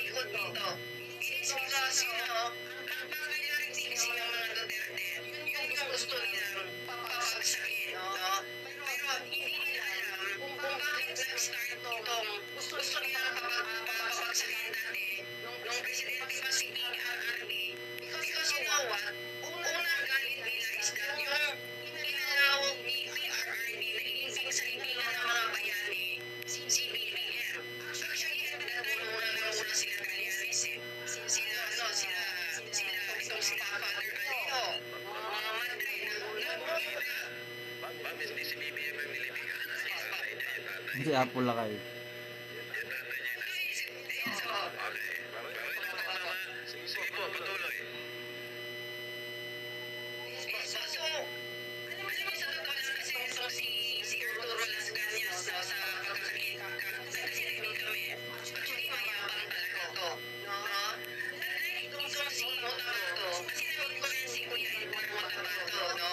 likod nito. It's because, ang popularity kasi ng mga Duterte, yung gusto nilang papagsakin, no? Pero hindi nila alam kung bakit nag-start itong gusto nilang papagsakin dati nung presidente pa si PRRD. Because you know what? Unang galit nila is that yung inalawag ni PRRD na ilimping sa libingan ng mga bayani si BBM. Actually, at that time, una sila Trillanes eh. Sila Father Aleo. Mga madre na nagmumira. Ma'am, hindi si BBM ang nilibingan. Si Apple lang kayo. Sige po, patuloy. So, alam mo sa totoo lang kasi itong si Arturo Las Cañas sa pagkakakita kasi nagming kami. Actually, mayabang talaga to. No? Itong si Motabato, kasi nagming ko rin si Kuya Edward Motabato, no?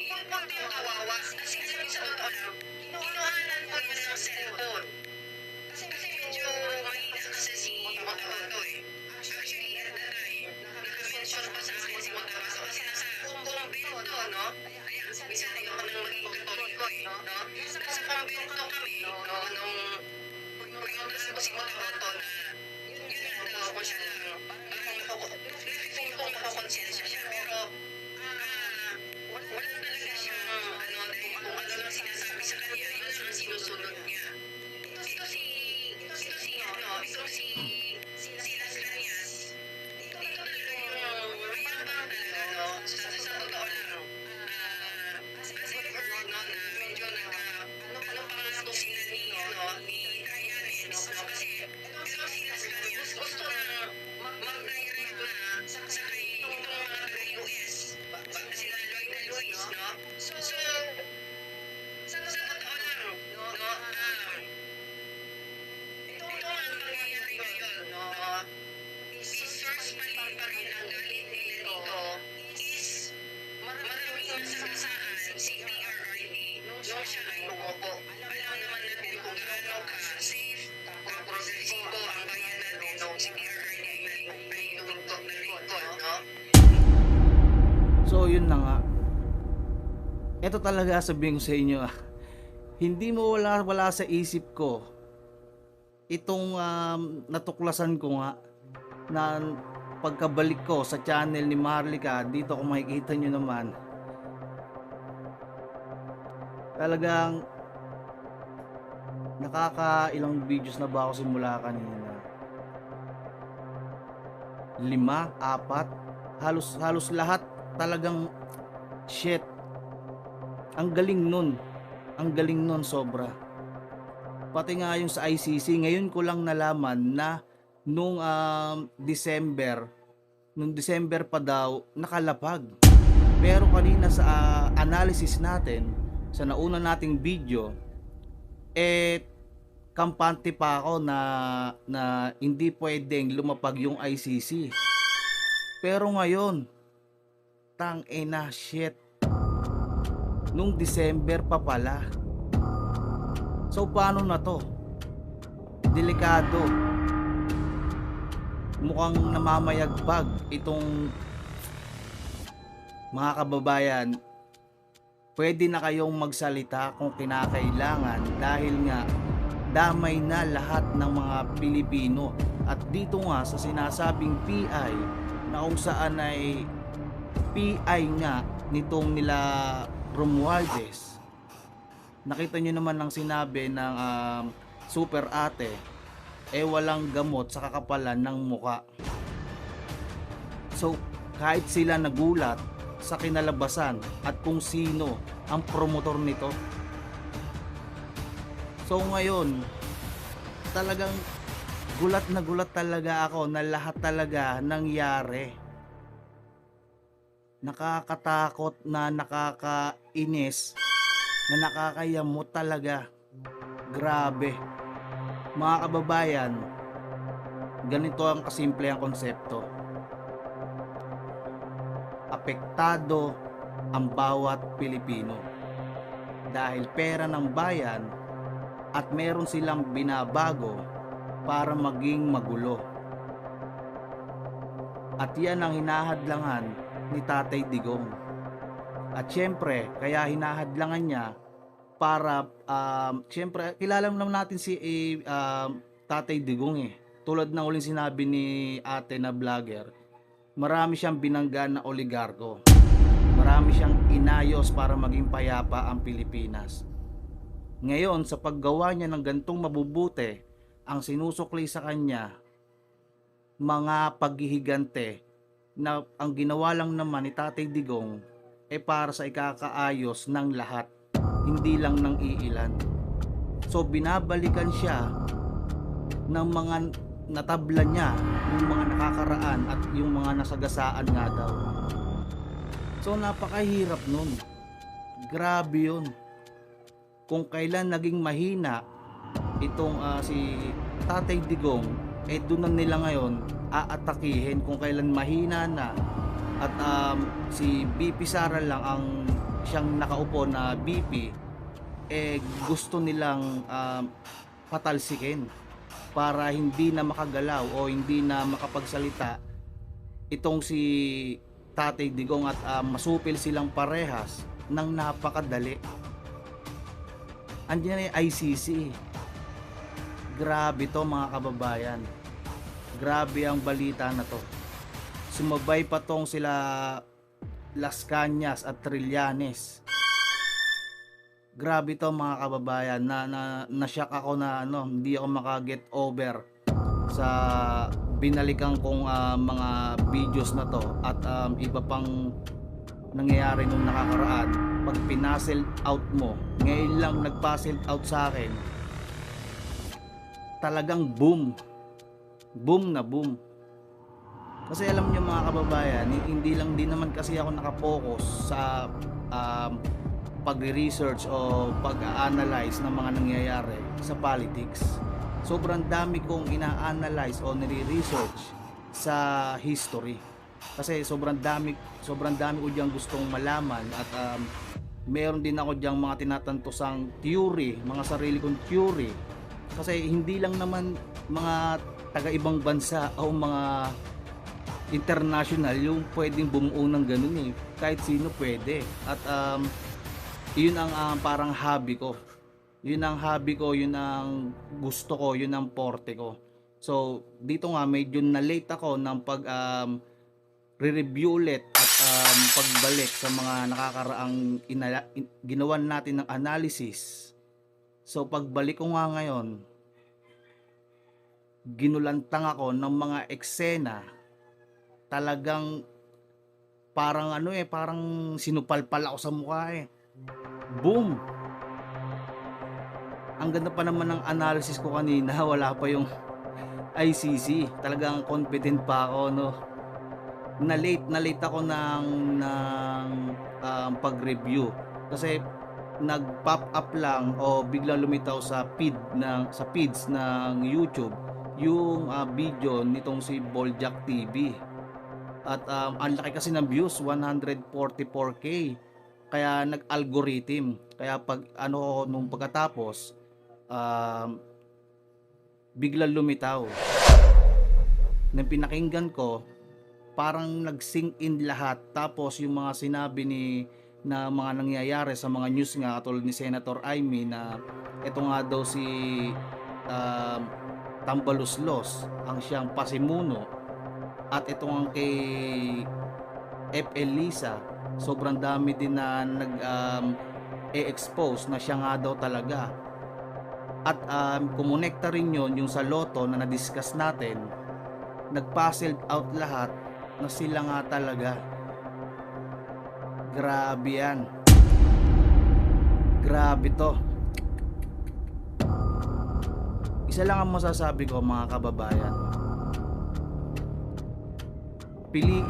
Punta yung kawawa. Kasi alam mo sa totoo lang, kinuhanan ko yun ng cellphone. Kasi medyo mahina kasi si Motabato eh. Actually, at that time, naka-mention pa sa akin si Motabato kasi nasa kumbento, no? Kaya, minsan ayoko nang maging katoliko eh, no? Nasa kumbento kami, no? Nung pagkakalas ko si Motabato na yun nga daw ko siya lang, parang nakifeel kong makakonsensya siya, pero wala talaga siyang, dahil kung ano lang sinasabi sa kanya, yun lang ang sinusunod niya. Itong si Las Cañas, ito talaga yung mayabang talaga, no? Sa totoo lang, as I've heard, no, na medyo ano pa nga to sila ni Trillanes, no? Kasi itong si Las Cañas, gusto na mag-direct na sa kay itong mga taga-US, sila Lloyd de Luis, no? So, sa totoo lang, no, ito nga ang nangyayari ngayon, no? Source pa rin ang galit nila dito is maraming nasagasaan si PRRD nung siya ay umupo. Alam naman natin kung gaano ka-safe, progresibo ang bayan natin nung si PRRD ay lumingkod na lingkod, no? So yun na nga. Ito talaga sabihin ko sa inyo, hindi mo wala sa isip ko itong natuklasan ko nga na pagkabalik ko sa channel ni Marlica. Dito kung makikita nyo naman, talagang nakakailang videos na ba ako simula kanina, 5, 4, halos lahat talagang shit. Ang galing nun sobra. Pati nga yung sa ICC, ngayon ko lang nalaman na nung December pa daw nakalapag. Pero kanina sa analysis natin, sa nauna nating video, kampante pa ako na hindi pwedeng lumapag yung ICC. Pero ngayon, shit. Nung December pa pala. So paano na to? Delikado. Mukhang namamayagpag itong mga kababayan. Pwede na kayong magsalita kung kinakailangan dahil nga damay na lahat ng mga Pilipino. At dito nga sa sinasabing PI na kung saan ay PI nga nitong nila Romualdez, nakita nyo naman ang sinabi ng super ate, walang gamot sa kakapalan ng muka. So kahit sila nagulat sa kinalabasan at kung sino ang promotor nito. So ngayon talagang gulat na gulat talaga ako na lahat talaga nangyari. Nakakatakot na nakakainis na nakakayamot talaga. Grabe. Mga kababayan, ganito ang kasimple ang konsepto. Apektado ang bawat Pilipino dahil pera ng bayan at meron silang binabago para maging magulo. At yan ang hinahadlangan ni Tatay Digong. At syempre, kaya hinahadlangan niya para, syempre, kilala naman natin si Tatay Digong eh. Tulad ng uling sinabi ni ate na vlogger, marami siyang binangga na oligarko. Marami siyang inayos para maging payapa ang Pilipinas. Ngayon, sa paggawa niya ng gantong mabubuti, ang sinusukli sa kanya, mga paghihigante na ang ginawa lang naman ni Tatay Digong para sa ikakaayos ng lahat, hindi lang ng iilan. So binabalikan siya ng mga natabla niya, yung mga nakakaraan at yung mga nasagasaan nga daw. So napakahirap nun. Grabe yun. Kung kailan naging mahina itong si Tatay Digong, doon na nila ngayon aatakihin. Kung kailan mahina na at si BP Sara lang ang siyang nakaupo na BP, gusto nilang patalsikin para hindi na makagalaw o hindi na makapagsalita itong si Tatay Digong at masupil silang parehas ng napakadali. Andiyan na yung ICC. Grabe to mga kababayan. Grabe ang balita na to. Sumabay pa tong sila Las Cañas at Trillanes. Grabe to mga kababayan, na-shock ako na hindi ako maka-get over sa binalikan kong mga videos na to at iba pang nangyayari nung nakakaraan. Pag pinasel out mo, ngayon lang nagpasel out sa akin, talagang boom na boom. Kasi alam niyo mga kababayan, hindi lang din naman kasi ako nakapokus sa pag-research o pag-analyze ng mga nangyayari sa politics. Sobrang dami kong ina-analyze o nire-research sa history. Kasi sobrang dami ko diyang gustong malaman at meron din ako diyang mga tinatantosang theory, mga sarili kong theory. Kasi hindi lang naman mga taga-ibang bansa o mga international yung pwedeng bumuo ng ganun eh. Kahit sino pwede. At yun ang parang hobby ko. Yun ang hobby ko, yun ang gusto ko, yun ang forte ko. So, dito nga medyo na-late ako ng pag re-review ulit at pagbalik sa mga nakakaraang ginawan natin ng analysis. So, pagbalik ko nga ngayon, ginulantang ako ng mga eksena. Talagang parang parang sinupalpal ako sa mukha eh. Boom! Ang ganda pa naman ng analysis ko kanina, wala pa yung ICC. Talagang confident pa ako, no. Na-late ako ng pag-review kasi nag-pop up lang o biglang lumitaw sa feeds ng YouTube yung video nitong si Boljak TV. At ang laki kasi ng views, 144k. Kaya nag-algorithm. Kaya pag nung pagkatapos biglang lumitaw. Nang pinakinggan ko, parang nag-sink in lahat. Tapos yung mga sinabi na mga nangyayari sa mga news nga katulad ni Senator Amy na ito nga daw si Tambaluslos ang siyang pasimuno at ito ang kay F.L. Lisa, sobrang dami din na expose na siya nga daw talaga. At kumonekta rin yun yung sa loto na na-discuss natin, nag-puzzled out lahat na sila nga talaga. Grabe yan. Grabe to. Isa lang ang masasabi ko mga kababayan. Piliin